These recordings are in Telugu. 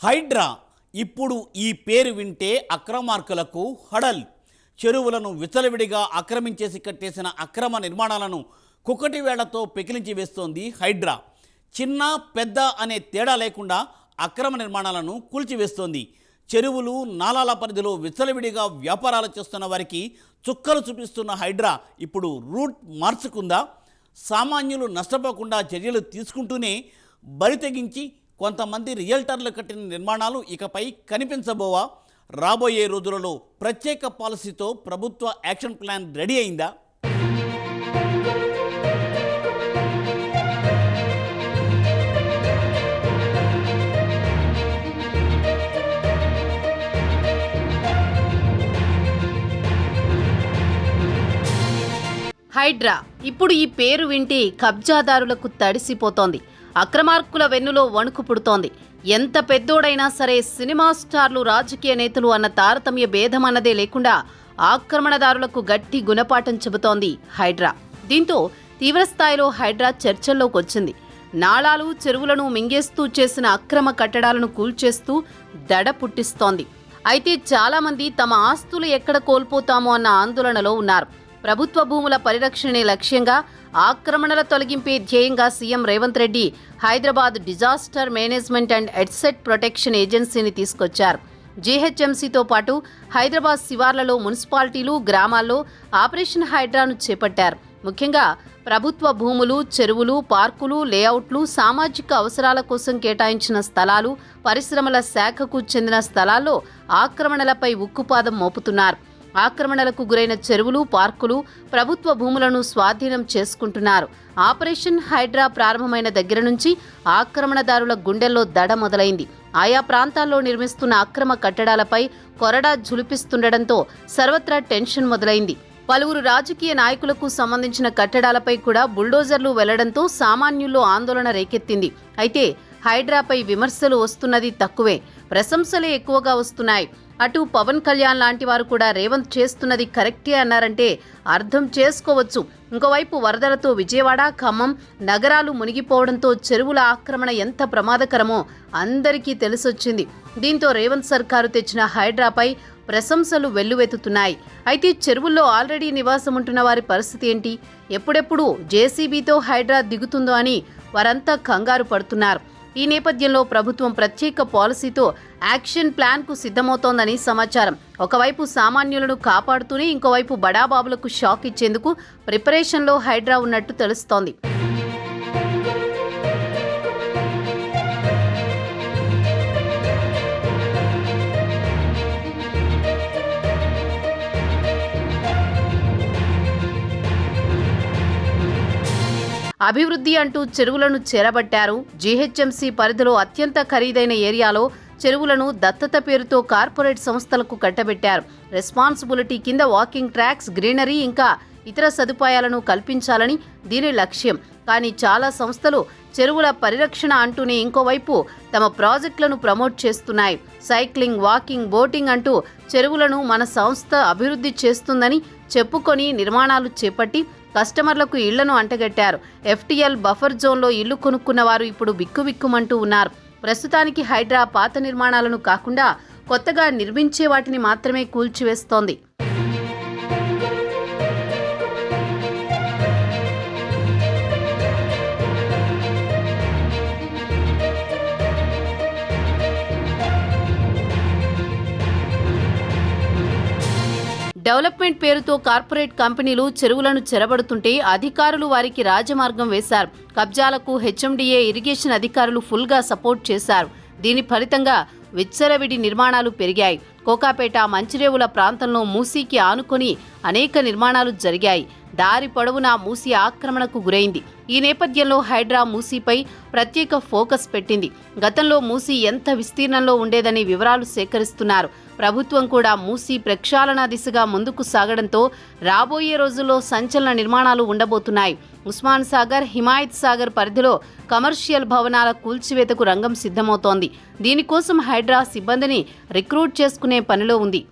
హైడ్రా ఇప్పుడు ఈ పేరు వింటే అక్రమార్కులకు హడల్. చెరువులను విచ్చలవిడిగా ఆక్రమించేసి కట్టేసిన అక్రమ నిర్మాణాలను కుక్కటి వేళ్లతో పెకిలించి వేస్తోంది హైడ్రా. చిన్న పెద్ద అనే తేడా లేకుండా అక్రమ నిర్మాణాలను కూల్చివేస్తోంది. చెరువులు నాలాల పరిధిలో విచ్చలవిడిగా వ్యాపారాలు చేస్తున్న వారికి చుక్కలు చూపిస్తున్న హైడ్రా ఇప్పుడు రూట్ మార్చుకుందా? సామాన్యులు నష్టపోకుండా చర్యలు తీసుకుంటూనే బరి తెగించి కొంతమంది రియల్టర్లు కట్టిన నిర్మాణాలు ఇకపై కనిపించబోవా? రాబోయే రోజులలో ప్రత్యేక పాలసీతో ప్రభుత్వ యాక్షన్ ప్లాన్ రెడీ అయిందా? హైడ్రా ఇప్పుడు ఈ పేరు వింటే కబ్జాదారులకు తడిసిపోతోంది. అక్రమార్కుల వెన్నులో వణుకు పుడుతోంది. ఎంత పెద్దోడైనా సరే సినిమా స్టార్లు, రాజకీయ నేతలు అన్న తారతమ్య భేదం అన్నదే లేకుండా ఆక్రమణదారులకు గట్టి గుణపాఠం చెబుతోంది హైడ్రా. దీంతో తీవ్రస్థాయిలో హైడ్రా చర్చల్లోకి వచ్చింది. నాళాలు, చెరువులను మింగేస్తూ చేసిన అక్రమ కట్టడాలను కూల్చేస్తూ దడ పుట్టిస్తోంది. అయితే చాలామంది తమ ఆస్తులు ఎక్కడ కోల్పోతామో అన్న ఆందోళనలో ఉన్నారు. ప్రభుత్వ భూముల పరిరక్షణే లక్ష్యంగా, ఆక్రమణల తొలగింపే ధ్యేయంగా CM Revanth Reddy Hyderabad disaster management and asset protection ఏజెన్సీని తీసుకొచ్చారు. జీహెచ్ఎంసీతో పాటు హైదరాబాద్ శివార్లలో, మున్సిపాలిటీలు, గ్రామాల్లో ఆపరేషన్ హైడ్రాను చేపట్టారు. ముఖ్యంగా ప్రభుత్వ భూములు, చెరువులు, పార్కులు, లేఅవుట్లు, సామాజిక అవసరాల కోసం కేటాయించిన స్థలాలు, పరిశ్రమల శాఖకు చెందిన స్థలాల్లో ఆక్రమణలపై ఉక్కుపాదం మోపుతున్నారు. ఆక్రమణలకు గురైన చెరువులు, పార్కులు, ప్రభుత్వ భూములను స్వాధీనం చేసుకుంటున్నారు. ఆపరేషన్ హైడ్రా ప్రారంభమైన దగ్గర నుంచి ఆక్రమణదారుల గుండెల్లో దడ మొదలైంది. ఆయా ప్రాంతాల్లో నిర్మిస్తున్న అక్రమ కట్టడాలపై కొరడా ఝుళిపిస్తుండటంతో సర్వత్రా టెన్షన్ మొదలైంది. పలువురు రాజకీయ నాయకులకు సంబంధించిన కట్టడాలపై కూడా బుల్డోజర్లు వెళ్లడంతో సామాన్యుల్లో ఆందోళన రేకెత్తింది. అయితే హైడ్రాపై విమర్శలు వస్తున్నది తక్కువే, ప్రశంసలే ఎక్కువగా వస్తున్నాయి. అటు పవన్ కళ్యాణ్ లాంటి వారు కూడా రేవంత్ చేస్తున్నది కరెక్టే అన్నారంటే అర్థం చేసుకోవచ్చు. ఇంకోవైపు వరదలతో విజయవాడ, ఖమ్మం నగరాలు మునిగిపోవడంతో చెరువుల ఆక్రమణ ఎంత ప్రమాదకరమో అందరికీ తెలిసొచ్చింది. దీంతో రేవంత్ సర్కారు తెచ్చిన హైడ్రాపై ప్రశంసలు వెల్లువెత్తుతున్నాయి. అయితే చెరువుల్లో ఆల్రెడీ నివాసం ఉంటున్న వారి పరిస్థితి ఏంటి? ఎప్పుడెప్పుడు జేసీబీతో హైడ్రా దిగుతుందో అని వారంతా కంగారు పడుతున్నారు. ఈ నేపథ్యంలో ప్రభుత్వం ప్రత్యేక పాలసీతో యాక్షన్ ప్లాన్కు సిద్ధమవుతోందని సమాచారం. ఒకవైపు సామాన్యులను కాపాడుతూనే ఇంకోవైపు బడాబాబులకు షాక్ ఇచ్చేందుకు ప్రిపరేషన్లో హైడ్రా ఉన్నట్టు తెలుస్తోంది. అభివృద్ధి అంటూ చెరువులను చేరబట్టారు. జీహెచ్ఎంసీ పరిధిలో అత్యంత ఖరీదైన ఏరియాలో చెరువులను దత్తత పేరుతో కార్పొరేట్ సంస్థలకు కట్టబెట్టారు. రెస్పాన్సిబిలిటీ కింద వాకింగ్ ట్రాక్స్, గ్రీనరీ ఇంకా ఇతర సదుపాయాలను కల్పించాలని దీని లక్ష్యం. కానీ చాలా సంస్థలు చెరువుల పరిరక్షణ అంటూనే ఇంకోవైపు తమ ప్రాజెక్టులను ప్రమోట్ చేస్తున్నాయి. సైక్లింగ్, వాకింగ్, బోటింగ్ అంటూ చెరువులను మన సంస్థ అభివృద్ధి చేస్తుందని చెప్పుకొని నిర్మాణాలు చేపట్టి కస్టమర్లకు ఇళ్లను అంటగట్టారు. ఎఫ్టీఎల్ బఫర్ జోన్లో ఇల్లు కొనుక్కున్న వారు ఇప్పుడు బిక్కుబిక్కుమంటూ ఉన్నారు. ప్రస్తుతానికి హైడ్రా పాత నిర్మాణాలను కాకుండా కొత్తగా నిర్మించే వాటిని మాత్రమే కూల్చివేస్తోంది. డెవలప్మెంట్ పేరుతో కార్పొరేట్ కంపెనీలు చెరువులను చెరబడుతుంటే అధికారులు వారికి రాజమార్గం వేశారు. కబ్జాలకు హెచ్ఎండిఏ, ఇరిగేషన్ అధికారులు ఫుల్గా సపోర్ట్ చేశారు. దీని ఫలితంగా విచ్చలవిడి నిర్మాణాలు పెరిగాయి. కోకాపేట, మంచిరేవుల ప్రాంతంలో మూసీకి ఆనుకొని అనేక నిర్మాణాలు జరిగాయి. దారి పొడవునా మూసీ ఆక్రమణకు గురైంది. ఈ నేపథ్యంలో హైడ్రా మూసీపై ప్రత్యేక ఫోకస్ పెట్టింది. గతంలో మూసీ ఎంత విస్తీర్ణంలో ఉండేదని వివరాలు సేకరిస్తున్నారు. ప్రభుత్వం కూడా మూసీ ప్రక్షాళన దిశగా ముందుకు సాగడంతో రాబోయే రోజుల్లో సంచలన నిర్మాణాలు ఉండబోతున్నాయి. ఉస్మాన్ సాగర్, హిమాయత్ సాగర్ పరిధిలో కమర్షియల్ భవనాల కూల్చివేతకు రంగం సిద్ధమవుతోంది. దీనికోసం హైడ్రా సిబ్బందిని రిక్రూట్ చేసుకునే పనిలో ఉంది.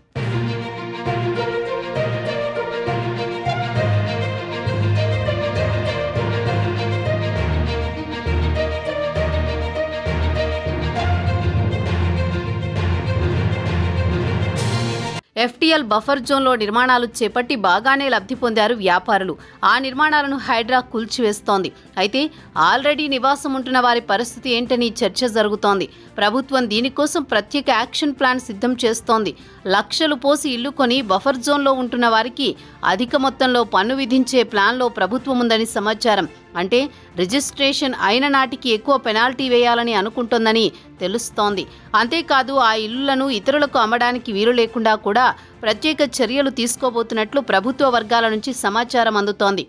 ఎఫ్టీఎల్ బఫర్ జోన్లో నిర్మాణాలు చేపట్టి బాగానే లబ్ధి పొందారు వ్యాపారులు. ఆ నిర్మాణాలను హైడ్రా కూల్చివేస్తోంది. అయితే ఆల్రెడీ నివాసం ఉంటున్న వారి పరిస్థితి ఏంటని చర్చ జరుగుతోంది. ప్రభుత్వం దీనికోసం ప్రత్యేక యాక్షన్ ప్లాన్ సిద్ధం చేస్తోంది. లక్షలు పోసి ఇల్లు కొని బఫర్ జోన్లో ఉంటున్న వారికి అధిక మొత్తంలో పన్ను విధించే ప్లాన్లో ప్రభుత్వం ఉందని సమాచారం. అంటే రిజిస్ట్రేషన్ అయిన నాటికి ఎక్కువ పెనాల్టీ వేయాలని అనుకుంటోందని తెలుస్తోంది. అంతేకాదు ఆ ఇళ్లను ఇతరులకు అమ్మడానికి వీలు లేకుండా కూడా ప్రత్యేక చర్యలు తీసుకోబోతున్నట్లు ప్రభుత్వ వర్గాల నుంచి సమాచారం అందుతోంది.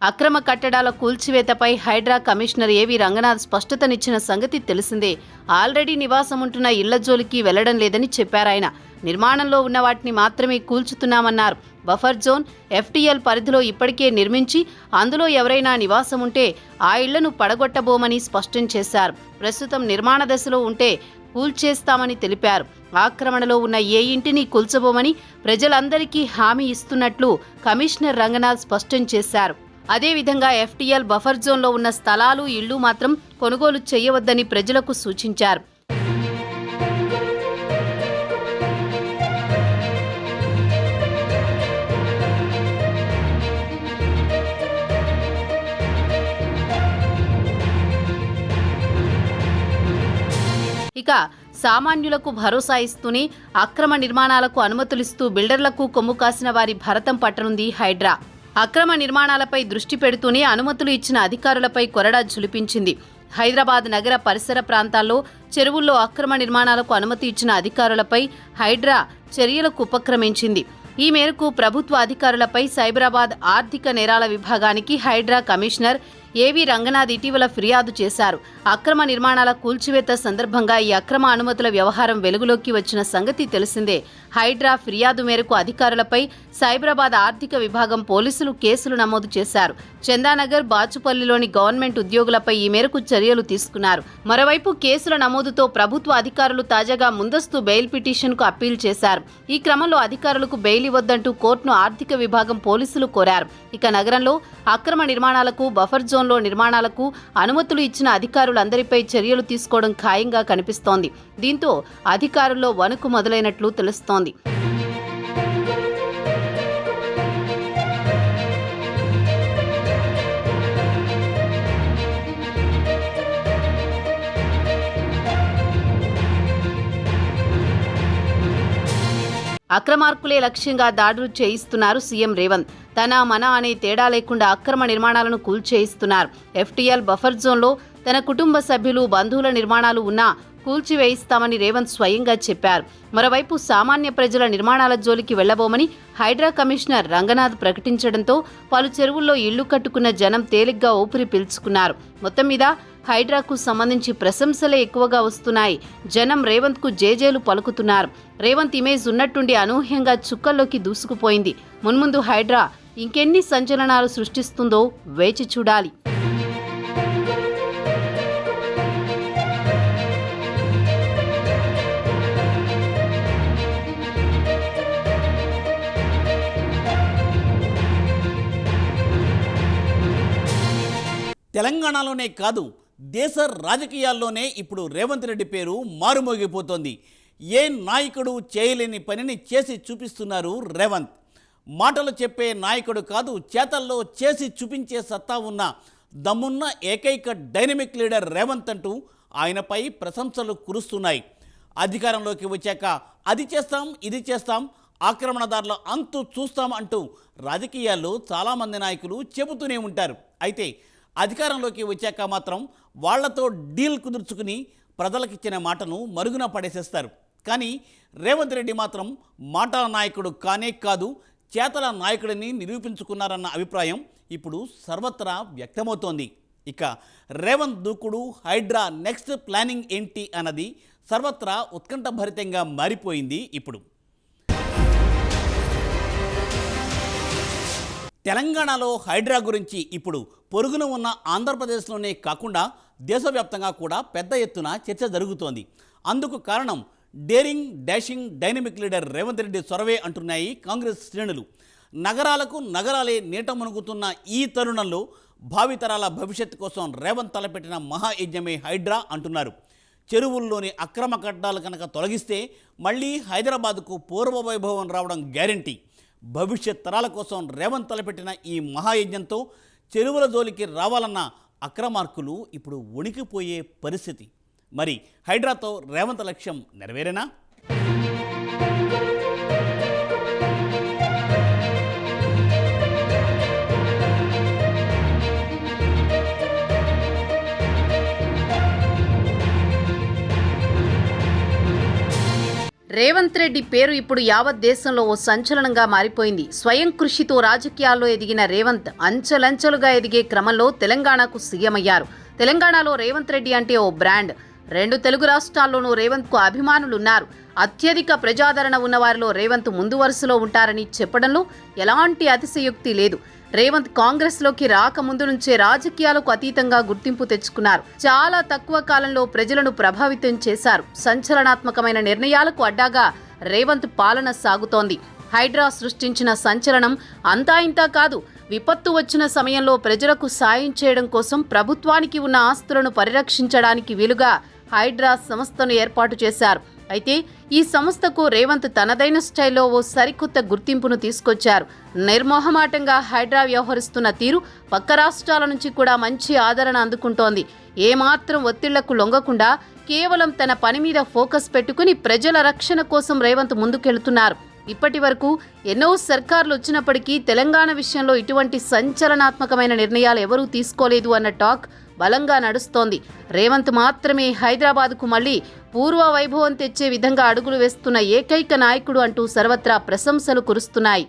అక్రమ కట్టడాల కూల్చివేతపై హైడ్రా కమిషనర్ ఏవి రంగనాథ్ స్పష్టతనిచ్చిన సంగతి తెలిసిందే. ఆల్రెడీ నివాసం ఉంటున్న ఇళ్ల జోలికి వెళ్లడం లేదని చెప్పారాయన. నిర్మాణంలో ఉన్న వాటిని మాత్రమే కూల్చుతున్నామన్నారు. బఫర్ జోన్, ఎఫ్టీఎల్ పరిధిలో ఇప్పటికే నిర్మించి అందులో ఎవరైనా నివాసం ఉంటే ఆ ఇళ్లను పడగొట్టబోమని స్పష్టం చేశారు. ప్రస్తుతం నిర్మాణ దశలో ఉంటే కూల్చేస్తామని తెలిపారు. ఆక్రమణలో ఉన్న ఏ ఇంటిని కూల్చబోమని ప్రజలందరికీ హామీ ఇస్తున్నట్లు కమిషనర్ రంగనాథ్ స్పష్టం చేశారు. అదేవిధంగా ఎఫ్టీఎల్ బఫర్ జోన్లో ఉన్న స్థలాలు, ఇళ్లు మాత్రం కొనుగోలు చేయవద్దని ప్రజలకు సూచించారు. ఇక సామాన్యులకు భరోసా ఇస్తూనే అక్రమ నిర్మాణాలకు అనుమతులిస్తూ బిల్డర్లకు కొమ్ము కాసిన వారి భరతం పట్టనుంది హైడ్రా. అక్రమ నిర్మాణాలపై దృష్టి పెడుతూనే అనుమతులు ఇచ్చిన అధికారులపై కొరడా ఝులిపించింది. హైదరాబాద్ నగర పరిసర ప్రాంతాల్లో చెరువుల్లో అక్రమ నిర్మాణాలకు అనుమతి ఇచ్చిన అధికారులపై హైడ్రా చర్యలకు ఉపక్రమించింది. ఈ మేరకు ప్రభుత్వ అధికారులపై సైబరాబాద్ ఆర్థిక నేరాల విభాగానికి హైడ్రా కమిషనర్ ఏవి రంగనాథ్ ఇటీవల ఫిర్యాదు చేశారు. అక్రమ నిర్మాణాల కూల్చివేత సందర్భంగా ఈ అక్రమ అనుమతుల వ్యవహారం వెలుగులోకి వచ్చిన సంగతి తెలిసిందే. హైడ్రా ఫిర్యాదు మేరకు అధికారులపై సైబరాబాద్ ఆర్థిక విభాగం పోలీసులు కేసులు నమోదు చేశారు. చందానగర్, బాచుపల్లిలోని గవర్నమెంట్ ఉద్యోగులపై ఈ మేరకు చర్యలు తీసుకున్నారు. మరోవైపు కేసుల నమోదుతో ప్రభుత్వ అధికారులు తాజాగా ముందస్తు బెయిల్ పిటిషన్కు అప్పీల్ చేశారు. ఈ క్రమంలో అధికారులకు బెయిల్ ఇవ్వొద్దంటూ కోర్టును ఆర్థిక విభాగం పోలీసులు కోరారు. ఇక నగరంలో అక్రమ నిర్మాణాలకు, బఫర్ జోన్లో నిర్మాణాలకు అనుమతులు ఇచ్చిన అధికారులందరిపై చర్యలు తీసుకోవడం ఖాయంగా కనిపిస్తోంది. దీంతో అధికారుల్లో వణుకు మొదలైనట్లు తెలుస్తోంది. అక్రమార్కులే లక్ష్యంగా దాడులు చేయిస్తున్నారు సీఎం రేవంత్. తన మన అనే తేడా లేకుండా అక్రమ నిర్మాణాలను కూల్చేయిస్తున్నారు. ఎఫ్టీఎల్ బఫర్ జోన్లో తన కుటుంబ సభ్యులు, బంధువుల నిర్మాణాలు ఉన్నా కూల్చివేయిస్తామని రేవంత్ స్వయంగా చెప్పారు. మరోవైపు సామాన్య ప్రజల నిర్మాణాల జోలికి వెళ్లబోమని హైడ్రా కమిషనర్ రంగనాథ్ ప్రకటించడంతో పలు చెరువుల్లో ఇళ్లు కట్టుకున్న జనం తేలిగ్గా ఊపిరి పీల్చుకున్నారు. మొత్తం మీద హైడ్రాకు సంబంధించి ప్రశంసలే ఎక్కువగా వస్తున్నాయి. జనం రేవంత్కు జేజేలు పలుకుతున్నారు. రేవంత్ ఇమేజ్ ఉన్నట్టుండి అనూహ్యంగా చుక్కల్లోకి దూసుకుపోయింది. మున్ముందు హైడ్రా ఇంకెన్ని సంచలనాలు సృష్టిస్తుందో వేచి చూడాలి. తెలంగాణలోనే కాదు, దేశ రాజకీయాల్లోనే ఇప్పుడు రేవంత్ రెడ్డి పేరు మారుమోగిపోతోంది. ఏ నాయకుడు చేయలేని పనిని చేసి చూపిస్తున్నారు రేవంత్. మాటలు చెప్పే నాయకుడు కాదు, చేతల్లో చేసి చూపించే సత్తా ఉన్న దమ్మున్న ఏకైక డైనమిక్ లీడర్ రేవంత్ అంటూ ఆయనపై ప్రశంసలు కురుస్తున్నాయి. అధికారంలోకి వచ్చాక అది చేస్తాం, ఇది చేస్తాం, ఆక్రమణదారుల అంతు చూస్తాం అంటూ రాజకీయాల్లో చాలామంది నాయకులు చెబుతూనే ఉంటారు. అయితే అధికారంలోకి వచ్చాక మాత్రం వాళ్లతో డీల్ కుదుర్చుకుని ప్రజలకిచ్చిన మాటను మరుగున పడేసేస్తారు. కానీ రేవంత్ రెడ్డి మాత్రం మాటల నాయకుడు కానే కాదు, చేతల నాయకుడిని నిరూపించుకున్నారన్న అభిప్రాయం ఇప్పుడు సర్వత్రా వ్యక్తమవుతోంది. ఇక రేవంత్ దూకుడు, హైడ్రా నెక్స్ట్ ప్లానింగ్ ఏంటి అన్నది సర్వత్రా ఉత్కంఠభరితంగా మారిపోయింది. ఇప్పుడు తెలంగాణలో హైడ్రా గురించి ఇప్పుడు పొరుగున ఉన్న ఆంధ్రప్రదేశ్లోనే కాకుండా దేశవ్యాప్తంగా కూడా పెద్ద ఎత్తున చర్చ జరుగుతోంది. అందుకు కారణం daring dashing dynamic leader Revanth Reddy చొరవే అంటున్నాయి కాంగ్రెస్ శ్రేణులు. నగరాలకు నగరాలే నీట మునుగుతున్న ఈ తరుణంలో భావితరాల భవిష్యత్తు కోసం రేవంత్ తలపెట్టిన మహాయజ్ఞమే హైడ్రా అంటున్నారు. చెరువుల్లోని అక్రమ కట్టడాలు కనుక తొలగిస్తే మళ్ళీ హైదరాబాద్కు పూర్వ వైభవం రావడం గ్యారంటీ. భవిష్యత్ తరాల కోసం రేవంత్ తలపెట్టిన ఈ మహాయజ్ఞంతో చెరువుల జోలికి రావాలన్న అక్రమార్కులు ఇప్పుడు వణికిపోయే పరిస్థితి. మరి హైడ్రాతో రేవంత్ లక్ష్యం నెరవేరేనా? రేవంత్ రెడ్డి పేరు ఇప్పుడు యావత్ దేశంలో ఓ సంచలనంగా మారిపోయింది. స్వయం కృషితో రాజకీయాల్లో ఎదిగిన రేవంత్ అంచెలంచెలుగా ఎదిగే క్రమంలో తెలంగాణకు సీఎం అయ్యారు. తెలంగాణలో రేవంత్ రెడ్డి అంటే ఓ బ్రాండ్. 2 తెలుగు రాష్ట్రాల్లోనూ రేవంత్కు అభిమానులున్నారు. అత్యధిక ప్రజాదరణ ఉన్న వారిలో రేవంత్ ముందు వరుసలో ఉంటారని చెప్పడంలో ఎలాంటి అతిశయోక్తి లేదు. రేవంత్ కాంగ్రెస్లోకి రాకముందు నుంచే రాజకీయాలకు అతీతంగా గుర్తింపు తెచ్చుకున్నారు. చాలా తక్కువ కాలంలో ప్రజలను ప్రభావితం చేశారు. సంచలనాత్మకమైన నిర్ణయాలకు అడ్డాగా రేవంత్ పాలన సాగుతోంది. హైడ్రా సృష్టించిన సంచలనం అంతా ఇంతా కాదు. విపత్తు వచ్చిన సమయంలో ప్రజలకు సాయం చేయడం కోసం ప్రభుత్వానికి ఉన్న ఆస్తులను పరిరక్షించడానికి వీలుగా హైడ్రా సంస్థను ఏర్పాటు చేశారు. అయితే ఈ సంస్థకు రేవంత్ తనదైన స్టైల్లో ఓ సరికొత్త గుర్తింపును తీసుకొచ్చారు. నిర్మోహమాటంగా హైడ్రా వ్యవహరిస్తున్న తీరు పక్క రాష్ట్రాల నుంచి కూడా మంచి ఆదరణ అందుకుంటోంది. ఏమాత్రం ఒత్తిళ్లకు లొంగకుండా కేవలం తన పని మీద ఫోకస్ పెట్టుకుని ప్రజల రక్షణ కోసం రేవంత్ ముందుకెళ్తున్నారు. ఇప్పటి వరకు ఎన్నో సర్కార్లు వచ్చినప్పటికీ తెలంగాణ విషయంలో ఇటువంటి సంచలనాత్మకమైన నిర్ణయాలు ఎవరూ తీసుకోలేదు అన్న టాక్ బలంగా నడుస్తోంది. రేవంత్ మాత్రమే హైదరాబాద్కు మళ్లీ పూర్వ వైభవం తెచ్చే విధంగా అడుగులు వేస్తున్న ఏకైక నాయకుడు అంటూ సర్వత్రా ప్రశంసలు కురుస్తున్నాయి.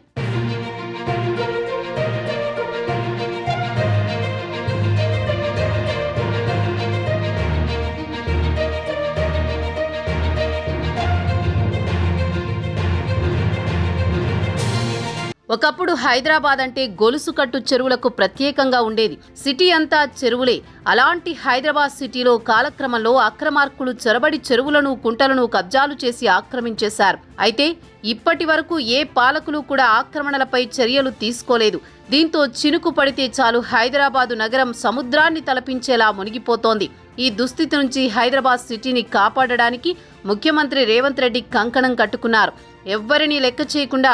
ఒకప్పుడు హైదరాబాద్ అంటే గొలుసు కట్టు చెరువులకు ప్రత్యేకంగా ఉండేది. సిటీ అంతా చెరువులే. అలాంటి హైదరాబాద్ సిటీలో కాలక్రమంలో అక్రమార్కులు చొరబడి చెరువులను కుంటలను కబ్జాలు చేసి ఆక్రమించేశారు. అయితే ఇప్పటి వరకు ఏ పాలకులు కూడా ఆక్రమణలపై చర్యలు తీసుకోలేదు. దీంతో చినుకు పడితే చాలు హైదరాబాదు నగరం సముద్రాన్ని తలపించేలా మునిగిపోతోంది. ఈ దుస్థితి నుంచి హైదరాబాద్ సిటీని కాపాడడానికి ముఖ్యమంత్రి రేవంత్ రెడ్డి కంకణం కట్టుకున్నారు. ఎవ్వరినీ లెక్క చేయకుండా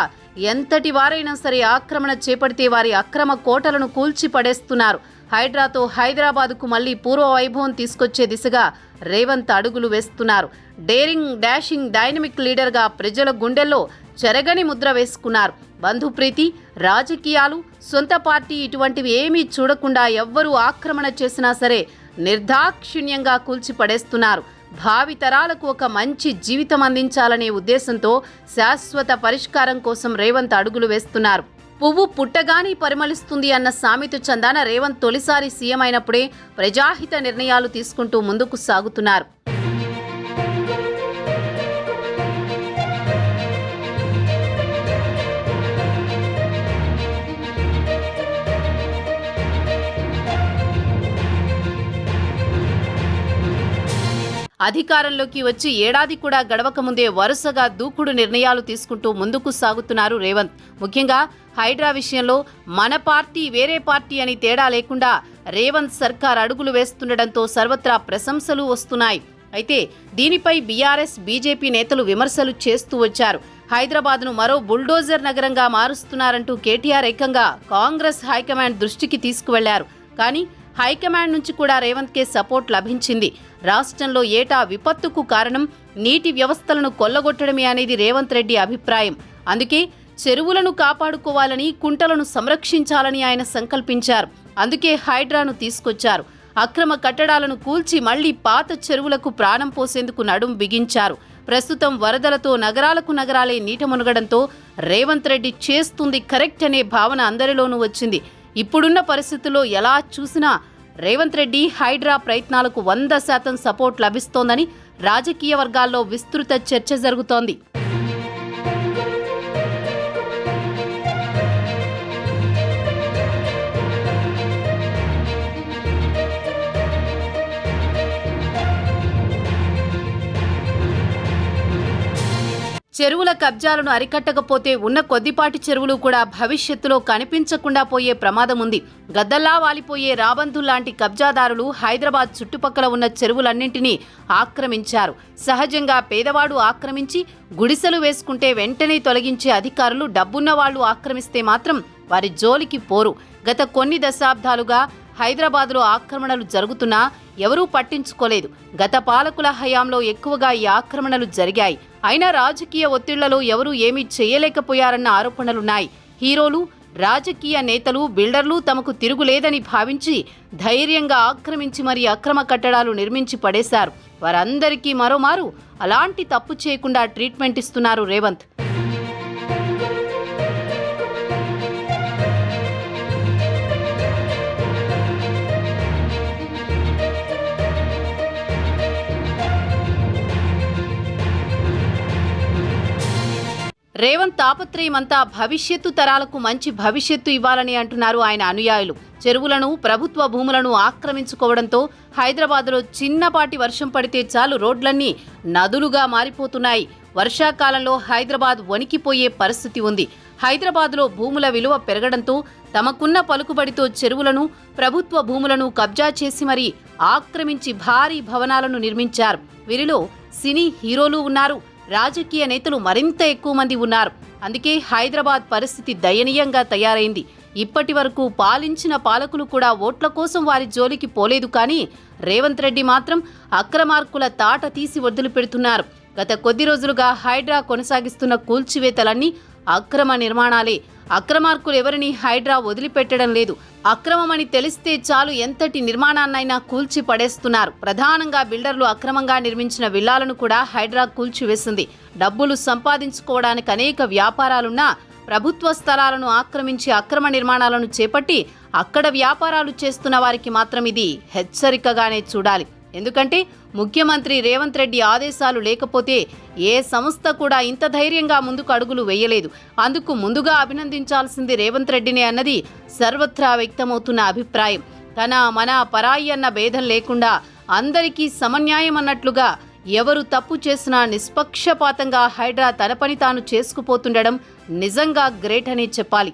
ఎంతటి వారైనా సరే ఆక్రమణ చేపడితే వారి అక్రమ కోటలను కూల్చి పడేస్తున్నారు. హైడ్రాతో హైదరాబాద్కు మళ్లీ పూర్వ వైభవం తీసుకొచ్చే దిశగా రేవంత్ అడుగులు వేస్తున్నారు. డేరింగ్ డాషింగ్ డైనమిక్ లీడర్గా ప్రజల గుండెల్లో చెరగని ముద్ర వేసుకున్నారు. బంధుప్రీతి, రాజకీయాలు, సొంత పార్టీ ఇటువంటివి ఏమీ చూడకుండా ఎవ్వరూ ఆక్రమణ చేసినా సరే నిర్దాక్షిణ్యంగా కూల్చిపడేస్తున్నారు. భావితరాలకు ఒక మంచి జీవితం అందించాలనే ఉద్దేశంతో శాశ్వత పరిష్కారం కోసం రేవంత్ అడుగులు వేస్తున్నారు. పువ్వు పుట్టగానే పరిమళిస్తుంది అన్న సామెత చందాన రేవంత్ తొలిసారి సీఎం అయినప్పుడే ప్రజాహిత నిర్ణయాలు తీసుకుంటూ ముందుకు సాగుతున్నారు. అధికారంలోకి వచ్చి ఏడాది కూడా గడవక ముందే వరుసగా దూకుడు నిర్ణయాలు తీసుకుంటూ ముందుకు సాగుతున్నారు రేవంత్. ముఖ్యంగా హైడ్రా విషయంలో మన పార్టీ వేరే పార్టీ అని తేడా లేకుండా రేవంత్ సర్కార్ అడుగులు వేస్తుండటంతో సర్వత్రా ప్రశంసలు వస్తున్నాయి. అయితే దీనిపై బీఆర్ఎస్, బీజేపీ నేతలు విమర్శలు చేస్తూ వచ్చారు. హైదరాబాద్ను మరో బుల్డోజర్ నగరంగా మారుస్తున్నారంటూ కేటీఆర్ ఏకంగా కాంగ్రెస్ హైకమాండ్ దృష్టికి తీసుకువెళ్లారు. కానీ హైకమాండ్ నుంచి కూడా రేవంత్కే సపోర్ట్ లభించింది. రాష్ట్రంలో ఏటా విపత్తుకు కారణం నీటి వ్యవస్థలను కొల్లగొట్టడమే అనేది రేవంత్ రెడ్డి అభిప్రాయం. అందుకే చెరువులను కాపాడుకోవాలని, కుంటలను సంరక్షించాలని ఆయన సంకల్పించారు. అందుకే హైడ్రాను తీసుకొచ్చారు. అక్రమ కట్టడాలను కూల్చి మళ్లీ పాత చెరువులకు ప్రాణం పోసేందుకు నడుం బిగించారు. ప్రస్తుతం వరదలతో నగరాలకు నగరాలే నీట మునగడంతో రేవంత్ రెడ్డి చేస్తుంది కరెక్ట్ అనే భావన అందరిలోనూ వచ్చింది. ఇప్పుడున్న పరిస్థితుల్లో ఎలా చూసినా రేవంత్ రెడ్డి హైడ్రా ప్రయత్నాలకు 100% సపోర్ట్ లభిస్తోందని రాజకీయ వర్గాల్లో విస్తృత చర్చ జరుగుతోంది. చెరువుల కబ్జాలను అరికట్టకపోతే ఉన్న కొద్దిపాటి చెరువులు కూడా భవిష్యత్తులో కనిపించకుండా పోయే ప్రమాదం ఉంది. గద్దల్లా వాలిపోయే రాబందుల్లాంటి కబ్జాదారులు హైదరాబాద్ చుట్టుపక్కల ఉన్న చెరువులన్నింటినీ ఆక్రమించారు. సహజంగా పేదవాడు ఆక్రమించి గుడిసెలు వేసుకుంటే వెంటనే తొలగించే అధికారులు డబ్బున్న వాళ్లు ఆక్రమిస్తే మాత్రం వారి జోలికి పోరు. గత కొన్ని దశాబ్దాలుగా హైదరాబాద్లో ఆక్రమణలు జరుగుతున్నా ఎవరూ పట్టించుకోలేదు. గత పాలకుల హయాంలో ఎక్కువగా ఈ ఆక్రమణలు జరిగాయి. అయినా రాజకీయ ఒత్తిళ్లలో ఎవరూ ఏమీ చేయలేకపోయారన్న ఆరోపణలున్నాయి. హీరోలు, రాజకీయ నేతలు, బిల్డర్లు తమకు తిరుగులేదని భావించి ధైర్యంగా ఆక్రమించి మరీ అక్రమ కట్టడాలు నిర్మించి పడేశారు. వారందరికీ మరోమారు అలాంటి తప్పు చేయకుండా ట్రీట్మెంట్ ఇస్తున్నారు రేవంత్. రేవంత్ తాపత్రయమంతా భవిష్యత్తు తరాలకు మంచి భవిష్యత్తు ఇవ్వాలని అంటున్నారు ఆయన అనుయాయులు. చెరువులను, ప్రభుత్వ భూములను ఆక్రమించుకోవడంతో హైదరాబాద్లో చిన్నపాటి వర్షం పడితే చాలు రోడ్లన్నీ నదులుగా మారిపోతున్నాయి. వర్షాకాలంలో హైదరాబాద్ వణికిపోయే పరిస్థితి ఉంది. హైదరాబాద్లో భూముల విలువ పెరగడంతో తమకున్న పలుకుబడితో చెరువులను, ప్రభుత్వ భూములను కబ్జా చేసి మరీ ఆక్రమించి భారీ భవనాలను నిర్మించారు. వీరిలో సినీ హీరోలు ఉన్నారు. రాజకీయ నేతలు మరింత ఎక్కువ మంది ఉన్నారు. అందుకే హైదరాబాద్ పరిస్థితి దయనీయంగా తయారైంది. ఇప్పటి వరకు పాలించిన పాలకులు కూడా ఓట్ల కోసం వారి జోలికి పోలేదు. కానీ రేవంత్ రెడ్డి మాత్రం అక్రమార్కుల తాట తీసి వదిలిపెడుతున్నారు. గత కొద్ది రోజులుగా హైడ్రా కొనసాగిస్తున్న కూల్చివేతలన్నీ అక్రమ నిర్మాణాలే. అక్రమార్కులు ఎవరిని హైడ్రా వదిలిపెట్టడం లేదు. అక్రమమని తెలిస్తే చాలు ఎంతటి నిర్మాణాన్నైనా కూల్చి పడేస్తున్నారు. ప్రధానంగా బిల్డర్లు అక్రమంగా నిర్మించిన విల్లాలను కూడా హైడ్రా కూల్చివేసింది. డబ్బులు సంపాదించుకోవడానికి అనేక వ్యాపారాలున్నా ప్రభుత్వ స్థలాలను ఆక్రమించి అక్రమ నిర్మాణాలను చేపట్టి అక్కడ వ్యాపారాలు చేస్తున్న వారికి మాత్రం ఇది హెచ్చరికగానే చూడాలి. ఎందుకంటే ముఖ్యమంత్రి రేవంత్ రెడ్డి ఆదేశాలు లేకపోతే ఏ సంస్థ కూడా ఇంత ధైర్యంగా ముందుకు అడుగులు వేయలేదు. అందుకు ముందుగా అభినందించాల్సింది రేవంత్ రెడ్డినే అన్నది సర్వత్రా వ్యక్తమవుతున్న అభిప్రాయం. తన, మన, పరాయి అన్న భేదం లేకుండా అందరికీ సమన్యాయం అన్నట్లుగా ఎవరు తప్పు చేసినా నిష్పక్షపాతంగా హైడ్రా తన పని తాను చేసుకుపోతుండడం నిజంగా గ్రేట్ అనే చెప్పాలి.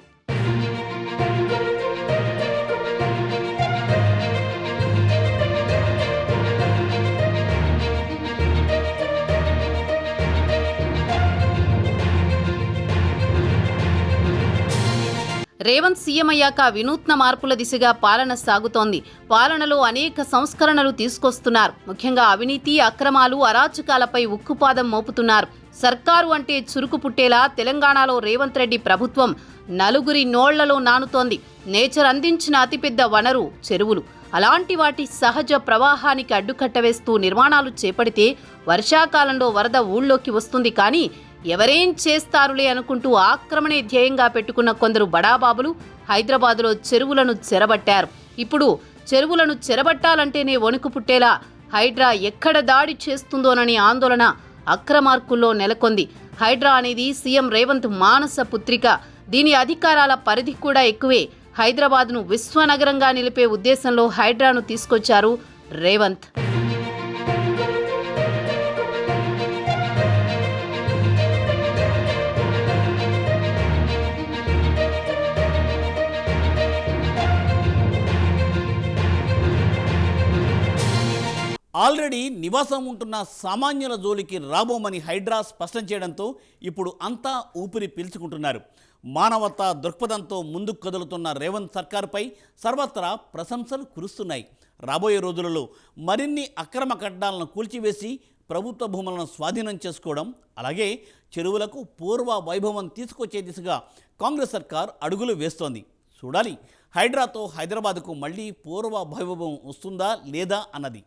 రేవంత్ సీఎం అయ్యాక వినూత్న మార్పుల దిశగా పాలన సాగుతోంది. పాలనలో అనేక సంస్కరణలు తీసుకొస్తున్నారు. ముఖ్యంగా అవినీతి, అక్రమాలు, అరాచకాలపై ఉక్కుపాదం మోపుతున్నారు. సర్కారు అంటే చురుకు పుట్టేలా తెలంగాణలో రేవంత్ రెడ్డి ప్రభుత్వం నలుగురి నోళ్లలో నానుతోంది. నేచర్ అందించిన అతిపెద్ద వనరు చెరువులు. అలాంటి వాటి సహజ ప్రవాహానికి అడ్డుకట్ట వేస్తూ నిర్మాణాలు చేపడితే వర్షాకాలంలో వరద ఊళ్ళోకి వస్తుంది. కానీ ఎవరేం చేస్తారులే అనుకుంటూ ఆక్రమణే ధ్యేయంగా పెట్టుకున్న కొందరు బడాబాబులు హైదరాబాద్లో చెరువులను చెరబట్టారు. ఇప్పుడు చెరువులను చెరబట్టాలంటేనే వణుకు పుట్టేలా హైడ్రా ఎక్కడ దాడి చేస్తుందోనని ఆందోళన అక్రమార్కుల్లో నెలకొంది. హైడ్రా అనేది సీఎం రేవంత్ మానస పుత్రిక. దీని అధికారాల పరిధి కూడా ఎక్కువే. హైదరాబాద్ను విశ్వనగరంగా నిలిపే ఉద్దేశంలో హైడ్రాను తీసుకొచ్చారు రేవంత్. ఆల్రెడీ నివాసం ఉంటున్న సామాన్యుల జోలికి రాబోమని హైడ్రా స్పష్టం చేయడంతో ఇప్పుడు అంతా ఊపిరి పీల్చుకుంటున్నారు. మానవతా దృక్పథంతో ముందుకు కదులుతున్న రేవంత్ సర్కార్పై సర్వత్రా ప్రశంసలు కురుస్తున్నాయి. రాబోయే రోజులలో మరిన్ని అక్రమ కట్టడాలను కూల్చివేసి ప్రభుత్వ భూములను స్వాధీనం చేసుకోవడం, అలాగే చెరువులకు పూర్వ వైభవం తీసుకొచ్చే దిశగా కాంగ్రెస్ సర్కార్ అడుగులు వేస్తోంది. చూడాలి హైడ్రాతో హైదరాబాద్కు మళ్ళీ పూర్వ వైభవం వస్తుందా లేదా అన్నది.